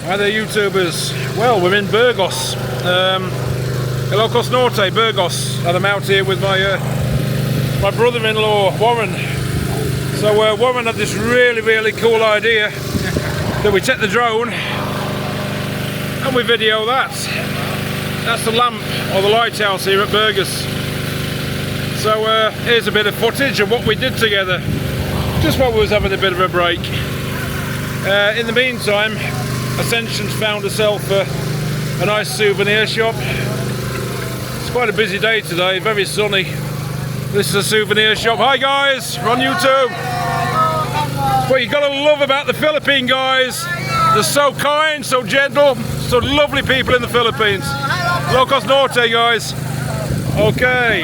Hi there, YouTubers. Well, we're in Burgos, Ilocos Norte, Burgos, and I'm out here with my brother-in-law Warren. So Warren had this really cool idea that we take the drone and we video that. That's the lamp or the lighthouse here at Burgos. So here's a bit of footage of what we did together, just while we was having a bit of a break. In the meantime, Ascension's found herself a nice souvenir shop. It's quite a busy day today, very sunny. This is a souvenir shop. Hi guys, we're on YouTube. What you gotta love about the Philippine guys, they're so kind, so gentle, so lovely people in the Philippines. Ilocos Norte guys. Okay.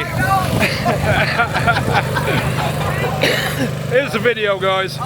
Here's the video guys.